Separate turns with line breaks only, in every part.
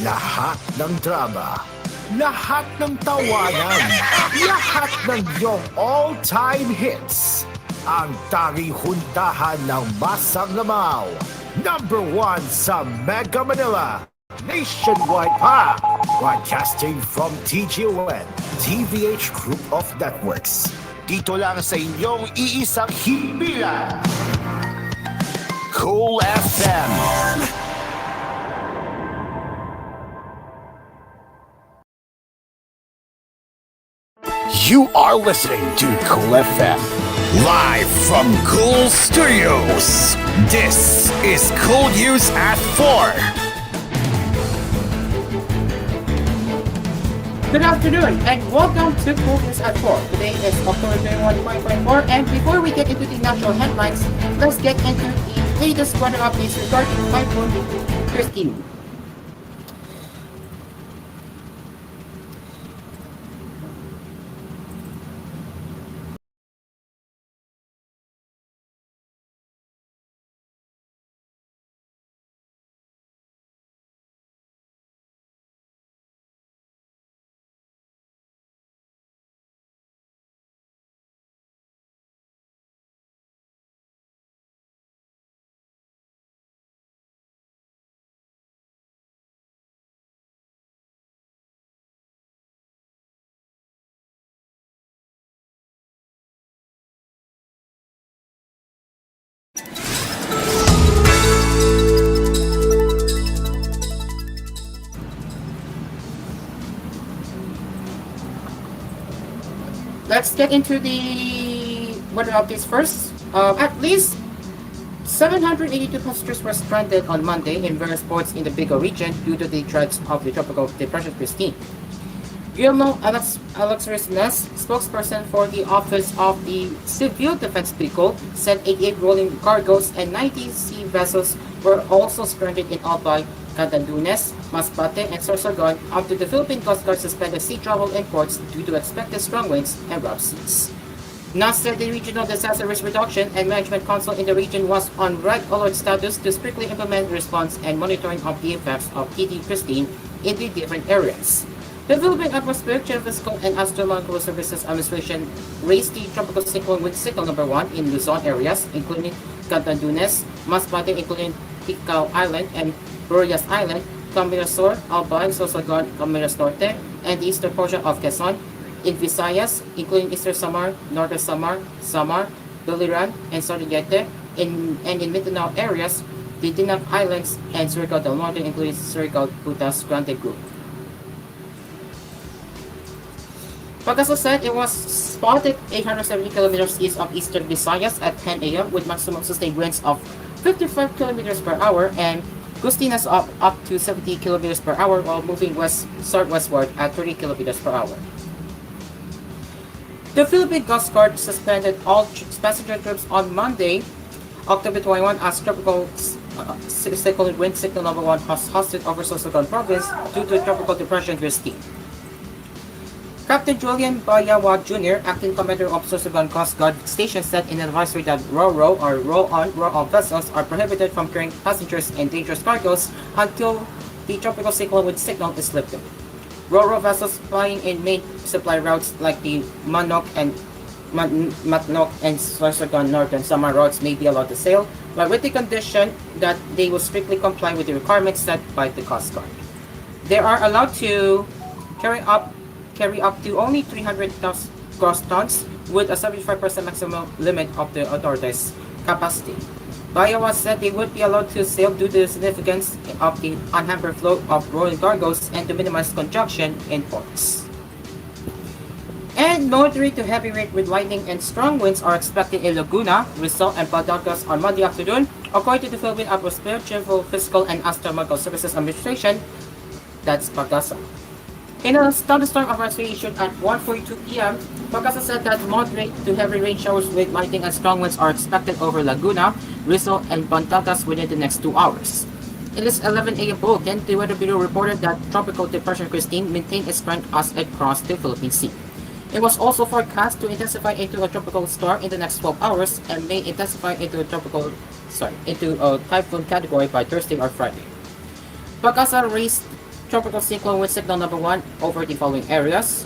Lahat ng drama, lahat ng tawanan, lahat ng iyong all-time hits. Ang tanging huntahan ng Masang Lamaw. Number 1 sa Mega Manila. Nationwide pa. Broadcasting from TGON, TVH Group of Networks. Dito lang sa inyong iisang himpilan. Cool FM. You are listening to Cool FM, live from Cool Studios. This is Cool News at 4.
Good afternoon and welcome to Cool News at 4. Today is October 21, 2024, and before we get into the national headlines, let's get into the latest weather updates regarding Typhoon Christine. Let's get into the weather updates first. At least 782 passengers were stranded on Monday in various ports in the Bicol region due to the threats of the tropical depression Christine. Guillermo Alexares, spokesperson for the Office of the Civil Defense Bicol, said 88 rolling cargoes and 90 sea vessels were also stranded in Albay, Catanduanes, Masbate, and Sorsogon after the Philippine Coast Guard suspended sea travel in ports due to expected strong winds and rough seas. NAS said the Regional Disaster Risk Reduction and Management Council in the region was on red alert status to strictly implement response and monitoring of the effects of TD Christine in the different areas. The Philippine Atmospheric, Geophysical, and Astronomical Services Administration raised the tropical cyclone with signal number 1 in Luzon areas, including Catanduanes, Masbate, including Ticao Island and Burias Island, Camarines, Albay, Sorsogon, Camarines Norte, and the eastern portion of Quezon. In Visayas, including Eastern Samar, Northern Samar, Biliran, and Sorigete, and in Mindanao areas, the Dinac Islands and Surigao del Norte, including Surigao Putas Grande Group. Pagasa said it was spotted 870 kilometers east of eastern Visayas at 10 a.m. with maximum sustained winds of 55 kilometers per hour and gustinas of up to 70 kilometers per hour while moving southwestward at 30 kilometers per hour. The Philippine Coast Guard suspended all passenger trips on Monday, October 21, as tropical cyclone wind signal number 1 has hosted over Sorsogon province due to tropical depression Christine. Captain Julian Bayawa Jr., acting commander of Sorsogon Coast Guard Station, said in an advisory that row-row or row-on vessels are prohibited from carrying passengers and dangerous cargoes until the tropical cyclone wind signal is lifted. Row-row vessels flying in main supply routes like the Matnok and Sorsogon Northern Samar routes may be allowed to sail, but with the condition that they will strictly comply with the requirements set by the Coast Guard. They are allowed to carry up to only 300 gross tons with a 75% maximum limit of the authorities' capacity. Bayawa said they would be allowed to sail due to the significance of the unhampered flow of rolling cargoes and to minimize congestion in ports. And moderate to heavy rain with lightning and strong winds are expected in Laguna, Rizal, and Batangas on Monday afternoon, according to the Philippine Atmospheric, Geophysical, and Astronomical Services Administration. That's Pagasa. In a thunderstorm advisory issued at 1:42 p.m., Pagasa said that moderate to heavy rain showers with lightning and strong winds are expected over Laguna, Rizal, and Batangas within the next 2 hours. It is 11 a.m. bulletin. The Weather Bureau reported that Tropical Depression Christine maintained its strength as it crossed the Philippine Sea. It was also forecast to intensify into a tropical storm in the next 12 hours and may intensify into a tropical into a typhoon category by Thursday or Friday. Pag-asa raised tropical cyclone with signal number 1 over the following areas.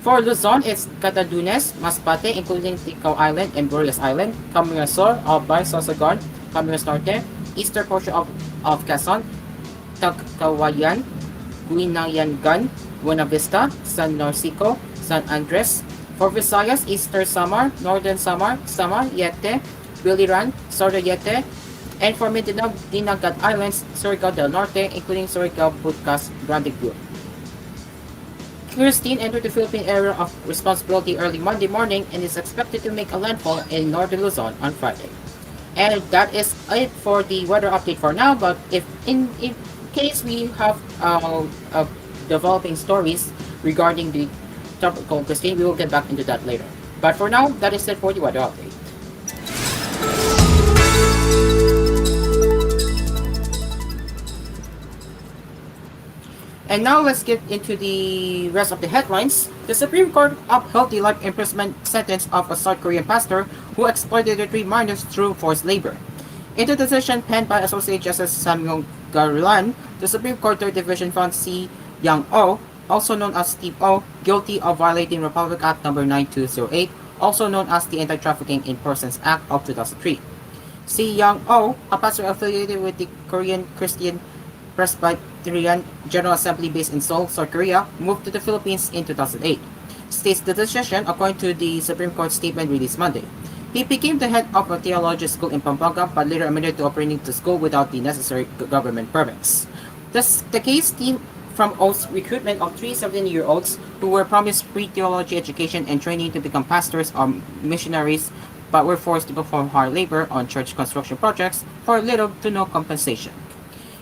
For Luzon, it's Catanduanes, Masbate, including Ticao Island and Burias Island, Camarines Sur, Albay, Sorsogon, Camarines Norte, eastern portion of Quezon, Tagkawayan, Guinayangan, Buena Vista, San Narciso, San Andres. For Visayas, Eastern Samar, Northern Samar, Samar, Yete, Biliran, Sordoyete, and for Mindanao, Dinagat Islands, Surigao del Norte, including Surigao, Butkas, Grande Group. Christine entered the Philippine area of responsibility early Monday morning and is expected to make a landfall in northern Luzon on Friday. And that is it for the weather update for now, but if in case we have developing stories regarding the tropical Christine, we will get back into that later. But for now, that is it for the weather update. And now let's get into the rest of the headlines. The Supreme Court upheld the life imprisonment sentence of a South Korean pastor who exploited the 3 minors through forced labor. In the decision penned by Associate Justice Samuel Garland, the Supreme Court Third Division found Si Young-oh, also known as Steve O, guilty of violating Republic Act No. 9208, also known as the Anti-Trafficking in Persons Act of 2003. Si Young-oh, a pastor affiliated with the Korean Christian Presbyterian General Assembly based in Seoul, South Korea, moved to the Philippines in 2008. States the decision according to the Supreme Court statement released Monday. He became the head of a theology school in Pampanga but later admitted to operating the school without the necessary government permits. The case stemmed from O's recruitment of 3 17-year-olds who were promised free theology education and training to become pastors or missionaries but were forced to perform hard labor on church construction projects for little to no compensation.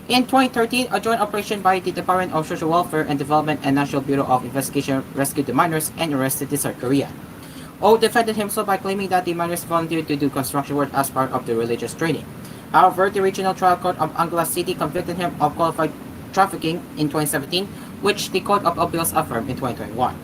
In 2013, a joint operation by the Department of Social Welfare and Development and National Bureau of Investigation rescued the minors and arrested the South Korean. O defended himself by claiming that the minors volunteered to do construction work as part of the religious training. However, the Regional Trial Court of Angeles City convicted him of qualified trafficking in 2017, which the Court of Appeals affirmed in 2021.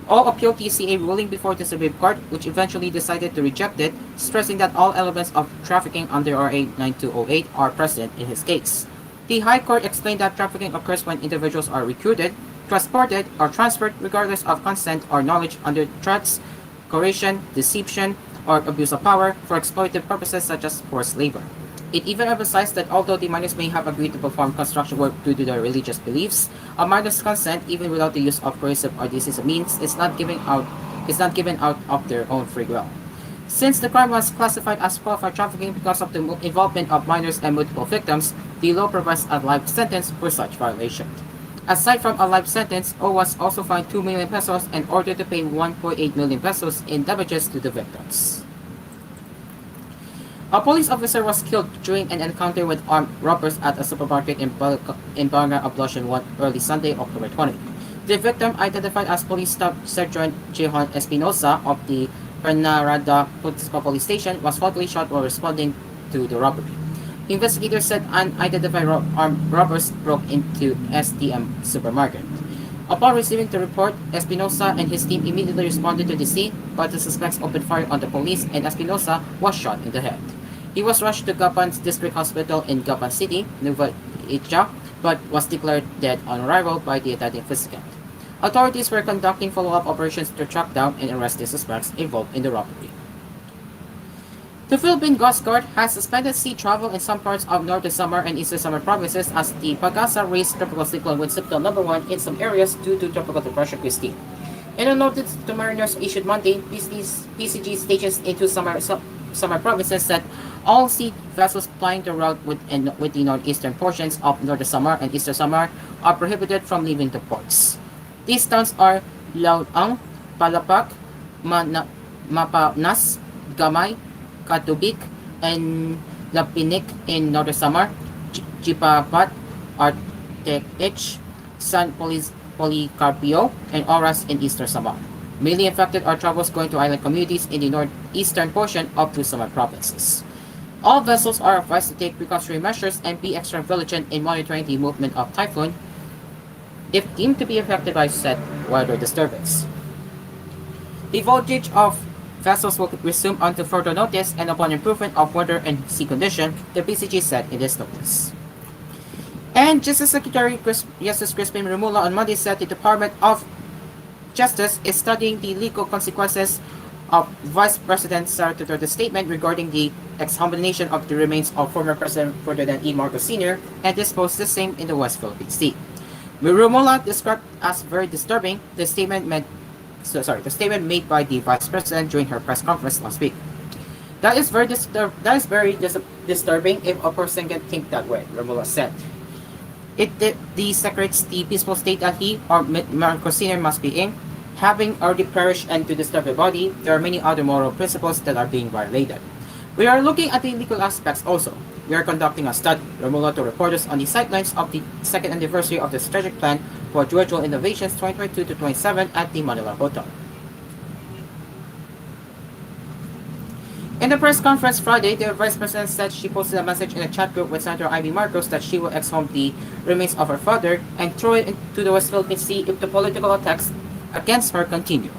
O appealed the CA ruling before the Supreme Court, which eventually decided to reject it, stressing that all elements of trafficking under RA 9208 are present in his case. The High Court explained that trafficking occurs when individuals are recruited, transported, or transferred regardless of consent or knowledge under threats, coercion, deception, or abuse of power for exploitative purposes such as forced labor. It even emphasized that although the minors may have agreed to perform construction work due to their religious beliefs, a minor's consent, even without the use of coercive or decisive means, is not given out of their own free will. Since the crime was classified as qualified trafficking because of the involvement of minors and multiple victims, the law provides a life sentence for such violation. Aside from a life sentence, O was also fined 2 million pesos and ordered to pay 1.8 million pesos in damages to the victims. A police officer was killed during an encounter with armed robbers at a supermarket in Barangay Ablution 1 early Sunday, October 20. The victim, identified as Police Staff Sergeant Jehan Espinosa of the Penarada Police Station, was fatally shot while responding to the robbery. Investigators said unidentified armed robbers broke into STM supermarket. Upon receiving the report, Espinosa and his team immediately responded to the scene, but the suspects opened fire on the police and Espinosa was shot in the head. He was rushed to Gapan's District Hospital in Gapan City, Nueva Ecija, but was declared dead on arrival by the attending physician. Authorities were conducting follow-up operations to track down and arrest the suspects involved in the robbery. The Philippine Coast Guard has suspended sea travel in some parts of Northern Samar and Eastern Samar provinces as the Pag-asa raised tropical cyclone with signal number 1 in some areas due to Tropical Depression Christine. In a notice to mariners issued Monday, PCG stations into Samar provinces said all sea vessels plying the route with the northeastern portions of Northern Samar and Eastern Samar are prohibited from leaving the ports. These towns are Laoang, Palapak, Mapanas, Gamay, Katubik, and Lapinik in Northern Samar, Jipapat, Arteich, San Policarpio, and Oras in Eastern Samar. Mainly affected are travels going to island communities in the northeastern portion of two Samar provinces. All vessels are advised to take precautionary measures and be extra vigilant in monitoring the movement of typhoon if deemed to be affected by said weather disturbance. The voltage of Vessels will resume until further notice and upon improvement of weather and sea condition, the PCG said in this notice. And Justice Secretary Justice Crispin Remula on Monday said the Department of Justice is studying the legal consequences of Vice President Sara Duterte's statement regarding the exhumation of the remains of former President Ferdinand E. Marcos Sr. and disposed the same in the West Philippine Sea. Remula described as very disturbing the statement made by the Vice President during her press conference last week. That is very disturbing if a person can think that way, Remula said. It desecrates the peaceful state that he or Marcos Sr. must be in. Having already perished and to disturb the body, there are many other moral principles that are being violated. We are looking at the legal aspects also. We are conducting a study, Remula to reporters on the sidelines of the second anniversary of the strategic plan for Dual Innovations 2022-27 at the Manila Hotel. In the press conference Friday, the Vice President said she posted a message in a chat group with Senator Ivy Marcos that she will exhume the remains of her father and throw it into the West Philippine Sea if the political attacks against her continue.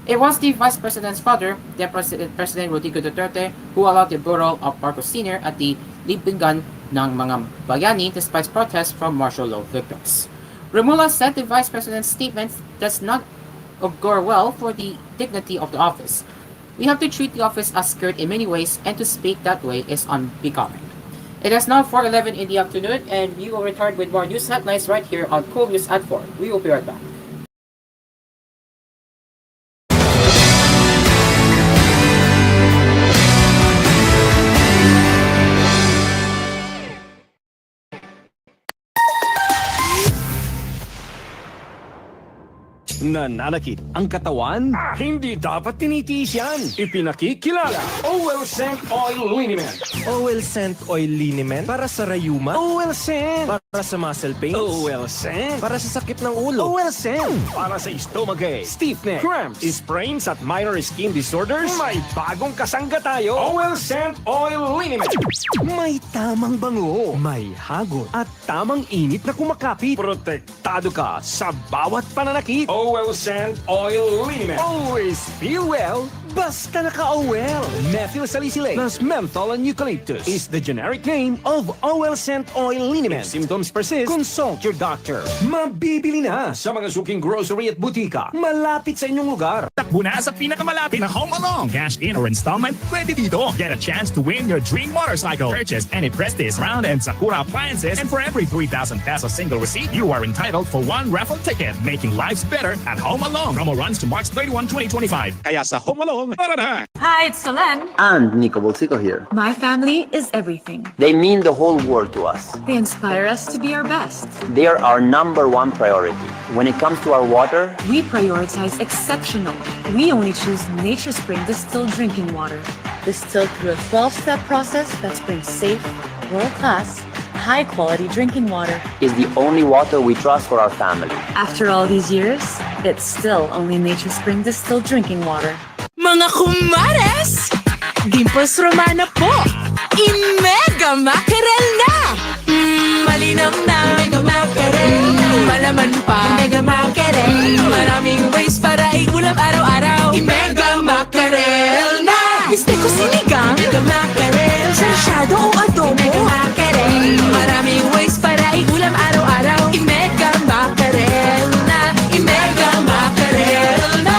It was the Vice President's father, then President Rodrigo Duterte, who allowed the burial of Marcos Sr. at the libingan ng mga bayani despite protests from martial law victims. Remula said the Vice President's statement does not augur well for the dignity of the office. We have to treat the office as scared in many ways, and to speak that way is unbecoming. It is now 4:11 in the afternoon, and we will return with more news headlines right here on koolNews at 4. We will be right back.
Nananakit ang katawan? Hindi dapat tinitiis yan. Ipinakikilala. Oil Scent Oil Liniment.
Oil Scent Oil Liniment para sa rayuma.
Oil Scent.
Para sa muscle pains.
Oil Scent.
Para sa sakit ng ulo.
Oil Scent. Para sa stomachache, stiffness, cramps, sprains at minor skin disorders. May bagong kasangga tayo. Oil Scent Oil Liniment. May tamang bango. May hagot. At tamang init na kumakapit. Protektado ka sa bawat pananakit. Oil Scent Oil Liniment. Always feel well, basta naka-Owel. Methyl salicylate plus menthol and eucalyptus is the generic name of Oil Scent Oil Liniment. If symptoms persist, consult your doctor. Mabibili na sa mga suking grocery at butika. Malapit sa inyong lugar.
Takbo na sa pinakamalapit na Home Along. Cash in or installment, pwede dito. Get a chance to win your dream motorcycle. Purchase any Prestige, Round, and Sakura appliances, and for every 3,000 pesos single receipt, you are entitled for one raffle ticket, making lives better at Home Along. Promo runs to March 31, 2025. Kaya sa Home Along, para na!
Hi, it's Solen.
And Nico Bolsico here.
My family is everything.
They mean the whole world to us.
They inspire us to be our best.
They are our number one priority. When it comes to our water,
We prioritize exceptional. We only choose Nature Spring distilled drinking water. Distilled through a 12-step process that brings safe, world-class, high-quality drinking water.
is the only water we trust for our family.
After all these years, it's still only Nature Spring distilled drinking water.
Mga kumares! Dimples Romana po! I-mega mackerel na! Malinaw na mega mackerel. Malaman pa mega mackerel. Maraming ways para ikulam araw-araw. I-mega mackerel na! Gusto ko sinigang mega mackerel. Sarsyado o adobo mega mackerel. Maraming ways para ikulam araw-araw. I-mega mackerel na! I-mega mackerel na!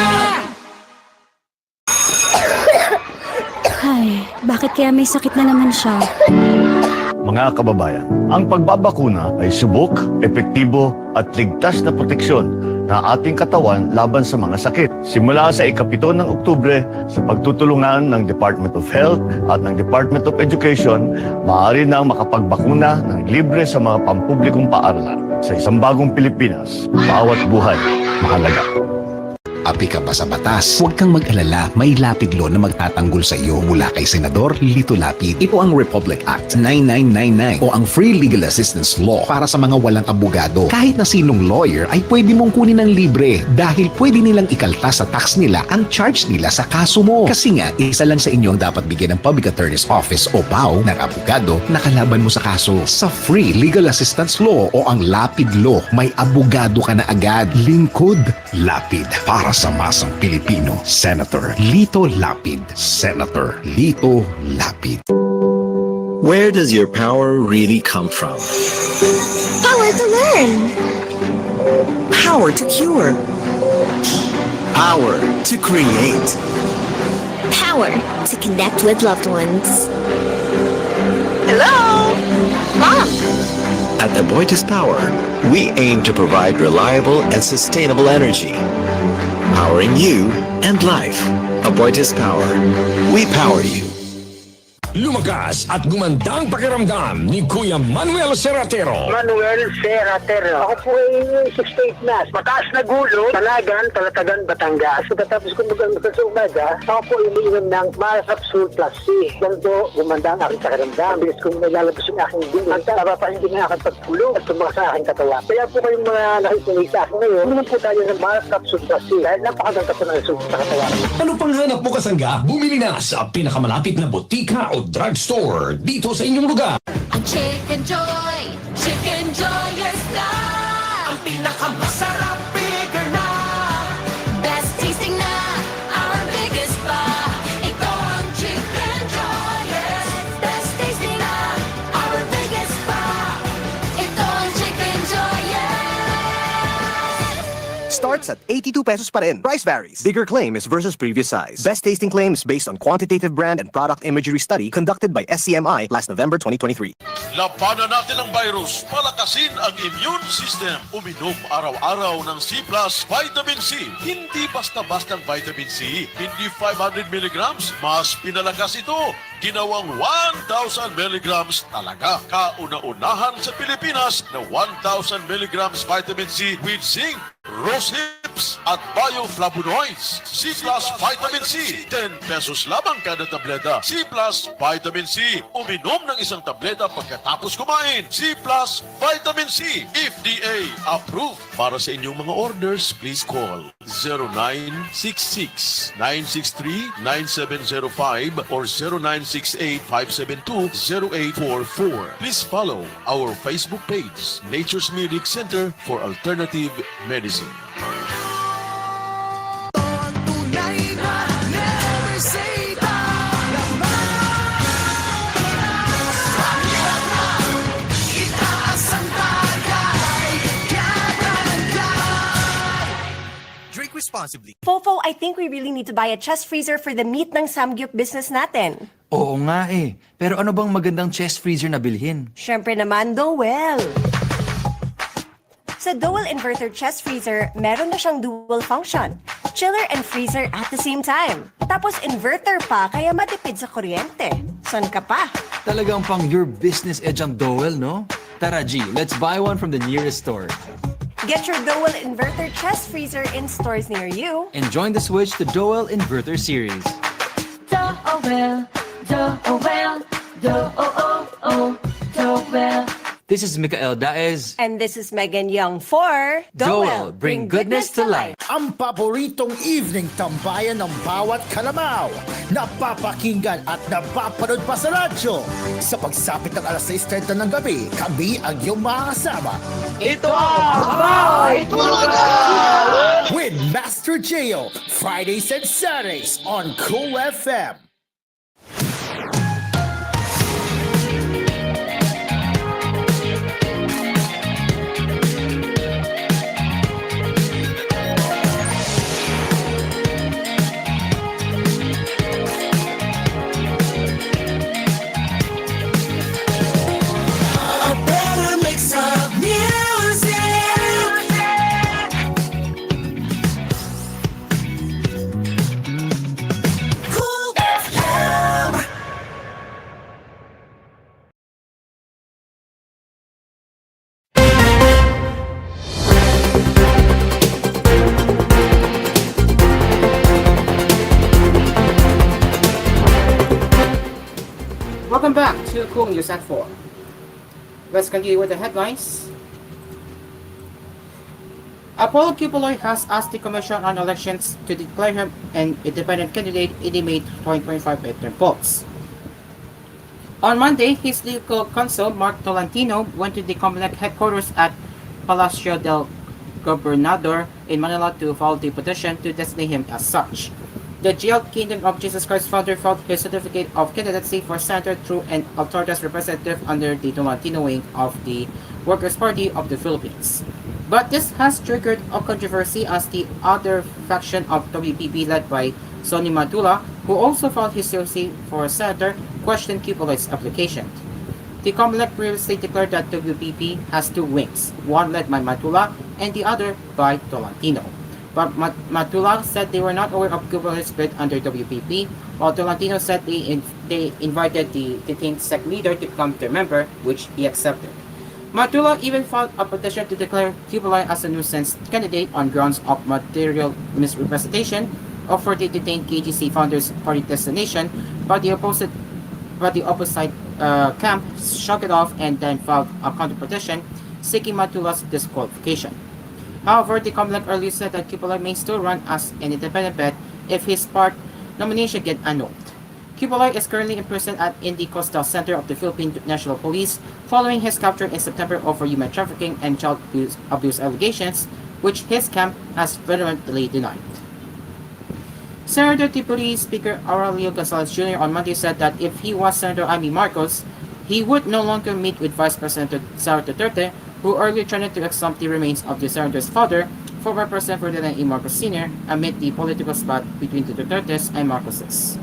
Ay, bakit kaya may sakit na naman siya?
Mga kababayan, ang pagbabakuna ay subok, epektibo at ligtas na proteksyon na ating katawan laban sa mga sakit. Simula sa ika-7 ng Oktubre, sa pagtutulungan ng Department of Health at ng Department of Education, maaari nang makapagbakuna ng libre sa mga pampublikong paaralan. Sa isang bagong Pilipinas, bawat buhay mahalaga.
Api ka ba sa batas? Huwag kang mag-alala, may lapid law na magtatanggol sa iyo mula kay Senador Lito Lapid. Ito ang Republic Act 9999 o ang Free Legal Assistance Law para sa mga walang abogado. Kahit na sinong lawyer ay pwede mong kunin ng libre dahil pwede nilang ikalta sa tax nila ang charge nila sa kaso mo. Kasi nga, isa lang sa inyo ang dapat bigyan ng Public Attorney's Office o PAO ng abogado na kalaban mo sa kaso. Sa Free Legal Assistance Law o ang Lapid Law, may abogado ka na agad. Lingkod, lapid para masa-masang Pilipino, Senator Lito Lapid. Senator Lito Lapid.
Where does your power really come from?
Power to learn.
Power to cure. Power to create.
Power to connect with loved ones. Hello? Mom?
At Aboitiz Power, we aim to provide reliable and sustainable energy. Powering you and life. Aboitiz Power. We power you.
Lumakas at gumandang pakiramdam ni Kuya Manuel Serratero.
Manuel Serratero. Ako po ay 68 na. Mataas na gulo, Talagan, Talatagan, Batangas. Pagkatapos ko sa umaga, ako po iniinom ng Malcapsule Plus C. Ganito, gumanda ang aking pakiramdam. Bilis kong nilalabas yung aking dingin. Magtaba pa hindi na aking pagpulong at tumakas sa aking katawan. Kaya po kayong mga nakikinig sa akin ngayon, naman po tayo ng Malcapsule Plus C. Dahil napakaganda po ng resulta sa katawan.
Ano pang hanap mo kasangga? Bumili na sa pinakamalapit na botika o drugstore dito sa inyong lugar.
Chicken Joy your style.
Ang pinakamasarap, bigger na.
Best tasting na, our biggest pa. Ito ang Chicken Joy, yes. Best tasting na, our biggest pa. Ito ang Chicken Joy, yes.
Starts at 82 pesos pa rin. Price varies. Bigger claim is versus previous size. Best tasting claim is based on quantitative brand and product imagery study conducted by SCMI last November 2023.
Labanan natin ang virus, palakasin ang immune system. Uminom araw-araw ng C Plus Vitamin C. Hindi basta-bastang vitamin C. Hindi 500 milligrams. Mas pinalakas ito. Ginawang 1,000 milligrams talaga. Kauna-unahan sa Pilipinas na 1,000 milligrams vitamin C with zinc, rose hips at bioflavonoids. C Plus Vitamin C. 10 pesos lamang kada tableta. C Plus Vitamin C. Uminom ng isang tableta pagkatapos kumain. C Plus Vitamin C. FDA approved. Para sa inyong mga orders, please call 0966-963-9705 or 0968-572-0844. Please follow our Facebook page, Nature's Medic Center for Alternative Medicine.
Drink responsibly.
Fofo, I think we really need to buy a chest freezer for the meat ng samgyup business natin.
Oo nga eh. Pero ano bang magandang chest freezer na bilhin?
Siyempre naman, Dowell. Sa Dowell Inverter Chest Freezer, meron na siyang dual function. Chiller and freezer at the same time. Tapos inverter pa, kaya matipid sa kuryente. San ka pa?
Talagang pang your business edge ang Dowell, no? Tara G, let's buy one from the nearest store.
Get your Dowell Inverter Chest Freezer in stores near you.
And join the switch to Dowell Inverter Series.
Dowell, Dowell, Dowell.
This is Mikael Daez.
And this is Megan Young for
Dowell, bring goodness to life.
Ang paboritong evening tambayan ng bawat kalamaw. Napapakinggan at napapanood pa sa radyo. Sa pagsapit ng alas 6:30 ng gabi, kami ang iyong makakasama.
Ito ang Tulaga!
With Master Gio, Fridays and Saturdays on Cool FM.
Welcome back to koolNews at 4. Let's continue with the headlines. Apollo Kibuloy has asked the Commission on Elections to declare him an independent candidate in the May 2025 midterm polls. On Monday, his legal counsel, Mark Tolentino, went to the Comelec headquarters at Palacio del Gobernador in Manila to file the petition to designate him as such. The jailed Kingdom of Jesus Christ founder filed his certificate of candidacy for senator through an authoritas representative under the Tolentino wing of the Workers' Party of the Philippines. But this has triggered a controversy as the other faction of WPP led by Sonny Madula, who also filed his COC for senator, questioned Kibuloy's application. The COMELEC previously declared that WPP has two wings, one led by Madula and the other by Tolentino. But Madula said they were not aware of Kibuloy's bid under WPP, while Tolentino said they invited the detained SEC leader to become their member, which he accepted. Madula even filed a petition to declare Kibuloy as a nuisance candidate on grounds of material misrepresentation of the detained KGC founders' party destination, but the opposite camp shook it off and then filed a counter petition seeking Madula's disqualification. However, the COMELEC earlier said that Kibuloy may still run as an independent bet if his part nomination gets annulled. Kibuloy is currently imprisoned in the Coastal Center of the Philippine National Police following his capture in September over human trafficking and child abuse allegations, which his camp has vehemently denied. Senator Deputy Speaker Aurelio Gonzalez Jr. on Monday said that if he was Senator Amy Marcos, he would no longer meet with Vice President Sara Duterte, who earlier threatened to exhume the remains of the senator's father, former President Ferdinand E. Marcos Sr., amid the political spat between the Dutertes and Marcoses.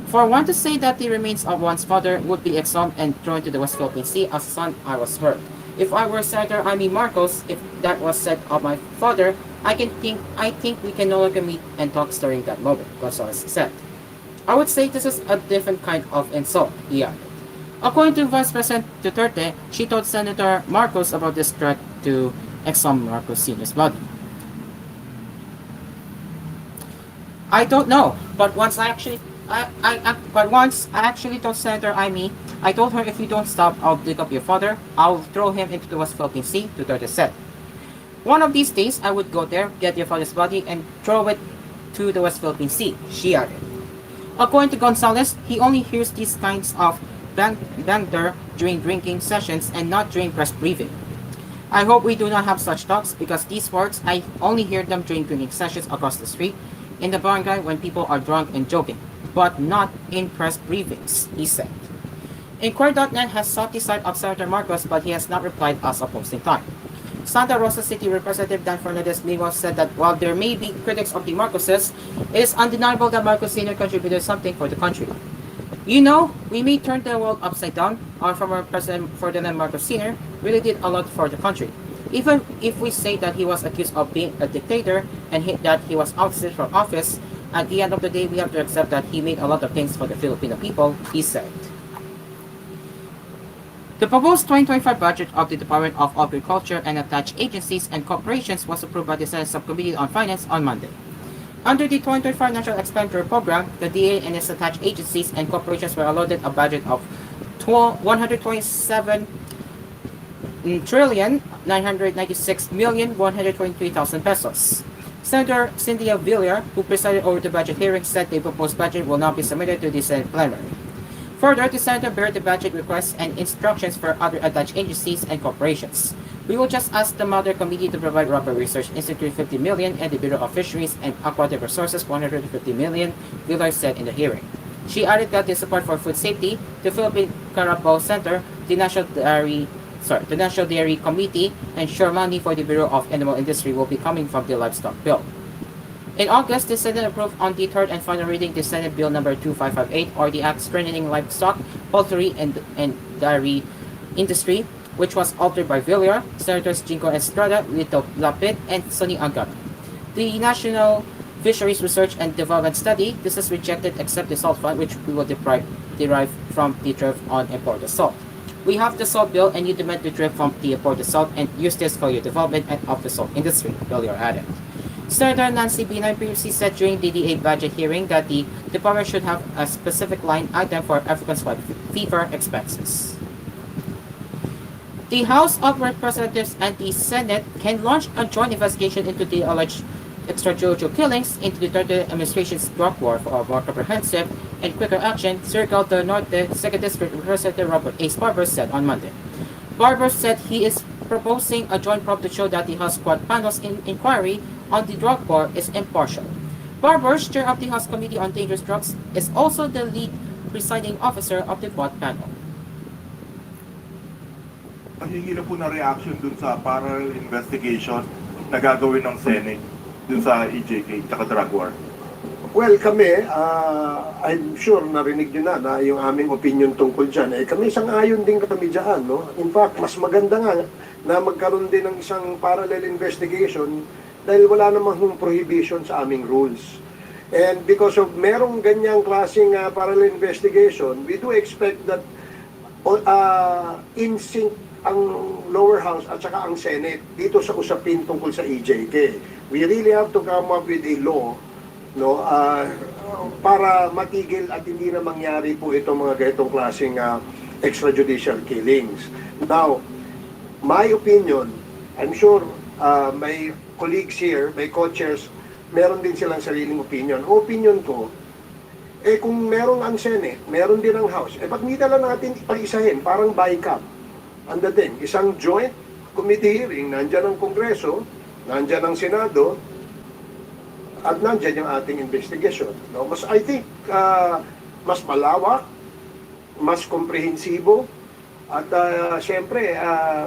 For one to say that the remains of one's father would be exhumed and thrown to the West Philippine Sea as son, I was hurt. If I were Senator Amy Marcos, if that was said of my father, I think we can no longer meet and talk during that moment, Gonzalez said. I would say this is a different kind of insult, he added. According to Vice President Duterte, she told Senator Marcos about this threat to exhume Marcos Sr.'s body. I don't know, but once I actually told Senator Amy, I told her if you don't stop, I'll dig up your father. I'll throw him into the West Philippine Sea, Duterte said. One of these days, I would go there, get your father's body, and throw it to the West Philippine Sea, she added. According to Gonzalez, he only hears these kinds of banter during drinking sessions and not during press briefing. I hope we do not have such talks because these words, I only hear them during drinking sessions across the street, in the barangay when people are drunk and joking, but not in press briefings, he said. Inquirer.net has sought the side of Senator Marcos, but he has not replied as of posting time. Santa Rosa City Representative Dan Fernandez Miguel said that while there may be critics of the Marcoses, it is undeniable that Marcos Sr. contributed something for the country. You know, we may turn the world upside down. Our former President Ferdinand Marcos Sr. really did a lot for the country. Even if we say that he was accused of being a dictator and that he was ousted from office, at the end of the day, we have to accept that he made a lot of things for the Filipino people, he said. The proposed 2025 budget of the Department of Agriculture and attached agencies and corporations was approved by the Senate Subcommittee on Finance on Monday. Under the 2025 National Expenditure Program, the DA and its attached agencies and corporations were allotted a budget of 127,996,123,000 pesos. Senator Cynthia Villar, who presided over the budget hearing, said the proposed budget will not be submitted to the Senate plenary. Further, the Senator buried the budget requests and instructions for other attached agencies and corporations. We will just ask the Mother Committee to provide Rubber Research Institute 50 million and the Bureau of Fisheries and Aquatic Resources 150 million, Villar said in the hearing. She added that the support for food safety, the Philippine Carabao Center, the National Dairy Committee, and sure money for the Bureau of Animal Industry will be coming from the livestock bill. In August, the Senate approved on the third and final reading the Senate Bill number 2558, or the Act Strengthening Livestock, Poultry, and Dairy Industry, which was altered by Villar, Senators Jingo Estrada, Lito Lapid, and Sonny Agat. The National Fisheries Research and Development Study, this is rejected except the salt fund, which we will derive from the tariff on imported salt. We have the salt bill and you demand the tariff from the imported salt and use this for your development and of the salt industry, Villar added. Senator Nancy Binay previously said during the DA budget hearing that the department should have a specific line item for African swine fever expenses. The House of Representatives and the Senate can launch a joint investigation into the alleged extrajudicial killings into the Duterte administration's drug war for a more comprehensive and quicker action, Circle del Norte 2nd District Representative Robert A. Barber said on Monday. Barber said he is proposing a joint probe to show that the House Quad panel's inquiry on the drug war is impartial. Barbers, chair of the House Committee on Dangerous Drugs, is also the lead presiding officer of the Quad panel.
Hingi na po na reaction dun sa parallel investigation na gagawin ng Senate dun sa EJK at drug war.
Well, kami, I'm sure narinig nyo na yung aming opinion tungkol dyan. Kami sang-ayon din kami dyan. No? In fact, mas maganda nga na magkaroon din ng isang parallel investigation dahil wala namang prohibition sa aming rules. And because of merong ganyang klaseng parallel investigation, we do expect that in sync ang lower house at saka ang Senate dito sa usapin tungkol sa EJK. We really have to come up with a law, no, para matigil at hindi na mangyari po itong mga ganitong klaseng extrajudicial killings. Now, my opinion, I'm sure may colleagues here, may co-chairs, meron din silang sariling opinion. Opinion ko, kung meron ang Senate, meron din ang House, ba't hindi na lang natin pag-isahin, parang BICAM. Ang dating, isang joint committee hearing, nandyan ang Kongreso, nandyan ang Senado, at nandyan yung ating investigation. No? I think, mas malawak, mas komprehensibo, at siyempre,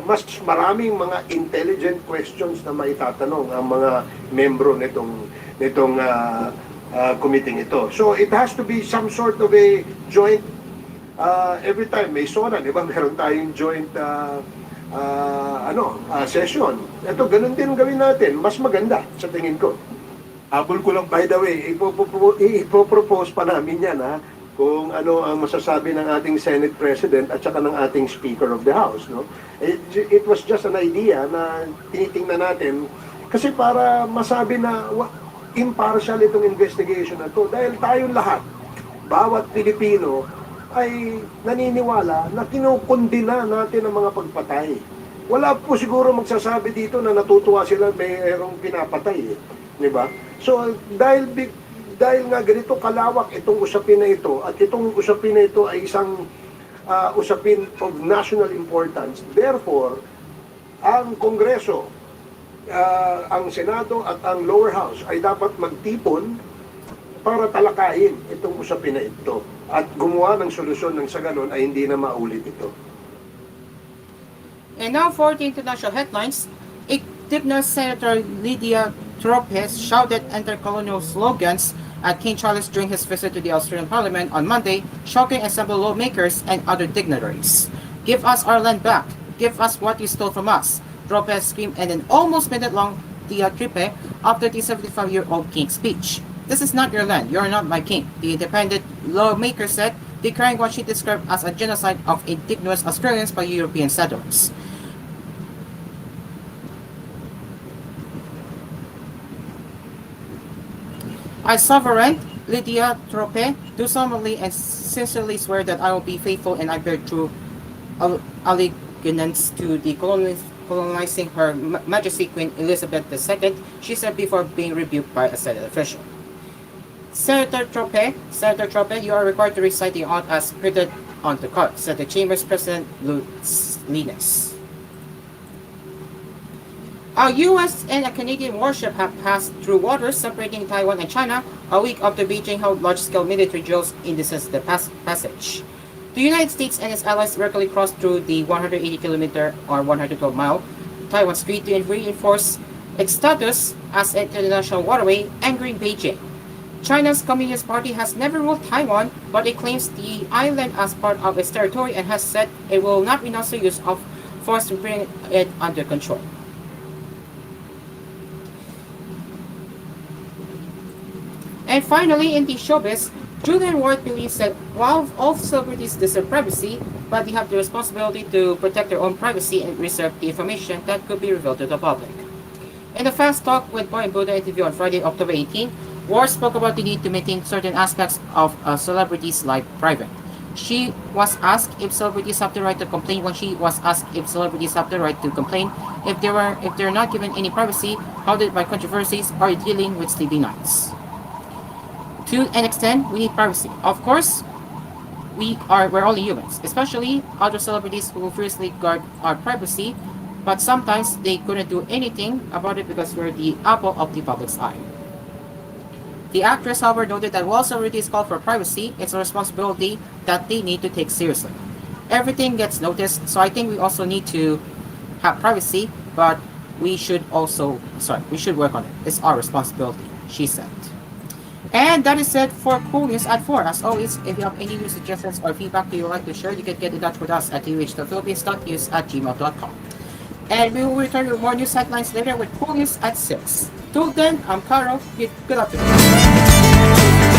mas maraming mga intelligent questions na maitatanong ang mga membro nitong committee ito. So it has to be some sort of a joint, every time may SONA, di ba? Meron tayong joint session. Ito, ganun din gawin natin. Mas maganda sa tingin ko. Habol ko lang, by the way, ipopropose pa namin yan, kung ano ang masasabi ng ating Senate President at saka ng ating Speaker of the House. No? It was just an idea na tinitingnan natin kasi para masabi na impartial itong investigation na to dahil tayong lahat, bawat Pilipino ay naniniwala na kinukundina natin ang mga pagpatay. Wala po siguro magsasabi dito na natutuwa sila mayroong pinapatay. Di ba? So dahil nga ganito kalawak itong usapin na ito at itong usapin na ito ay isang usapin of national importance. Therefore, ang Kongreso, ang Senado at ang lower house ay dapat magtipon para talakayin itong usapin na ito at gumawa ng solusyon ng sa ganon ay hindi na maulit ito.
And now for the international headlines, Ignace Senator Lydia Tropes shouted anti-colonial slogans at King Charles during his visit to the Australian Parliament on Monday, shocking assembled lawmakers and other dignitaries. "Give us our land back. Give us what you stole from us," Tropes screamed in an almost minute-long diatribe after the 75-year-old king's speech. "This is not your land. You are not my king," the independent lawmaker said, declaring what she described as a genocide of indigenous Australians by European settlers. "I sovereign, Lydia Trope, do solemnly and sincerely swear that I will be faithful and I bear true allegiance to the colonizing Her Majesty Queen Elizabeth II," she said before being rebuked by a Senate official. Senator Trope, you are required to recite the oath as printed on the card," said the Chamber's President Lutz Linus. A U.S. and a Canadian warship have passed through waters separating Taiwan and China a week after Beijing held large-scale military drills in the passage. The United States and its allies regularly crossed through the 180-kilometer or 112-mile Taiwan Strait to reinforce its status as an international waterway, angering Beijing. China's Communist Party has never ruled Taiwan, but it claims the island as part of its territory and has said it will not renounce the use of force to bring it under control. And finally, in the showbiz, Julian Ward believes that while all celebrities deserve privacy, but they have the responsibility to protect their own privacy and reserve the information that could be revealed to the public. In a Fast Talk with Boy and Buddha interview on Friday, October 18, Ward spoke about the need to maintain certain aspects of a celebrity's life private. She was asked if celebrities have the right to complain. When she was asked if celebrities have the right to complain, if they're not given any privacy, how did by controversies are dealing with sleepy nights? To an extent, we need privacy. Of course, we're only humans, especially other celebrities who fiercely guard our privacy. but sometimes they couldn't do anything about it because we're the apple of the public's eye. The actress, however, noted that while celebrities call for privacy, it's a responsibility that they need to take seriously. Everything gets noticed, so I think we also need to have privacy, but we should work on it. It's our responsibility, she said. And that is it for Cool News at 4. As always, if you have any new suggestions or feedback that you would like to share, you can get in touch with us at tvh.philippines.news@gmail.com. And we will return with more news headlines later with Cool News at 6. Till then, I'm Caro. Good afternoon.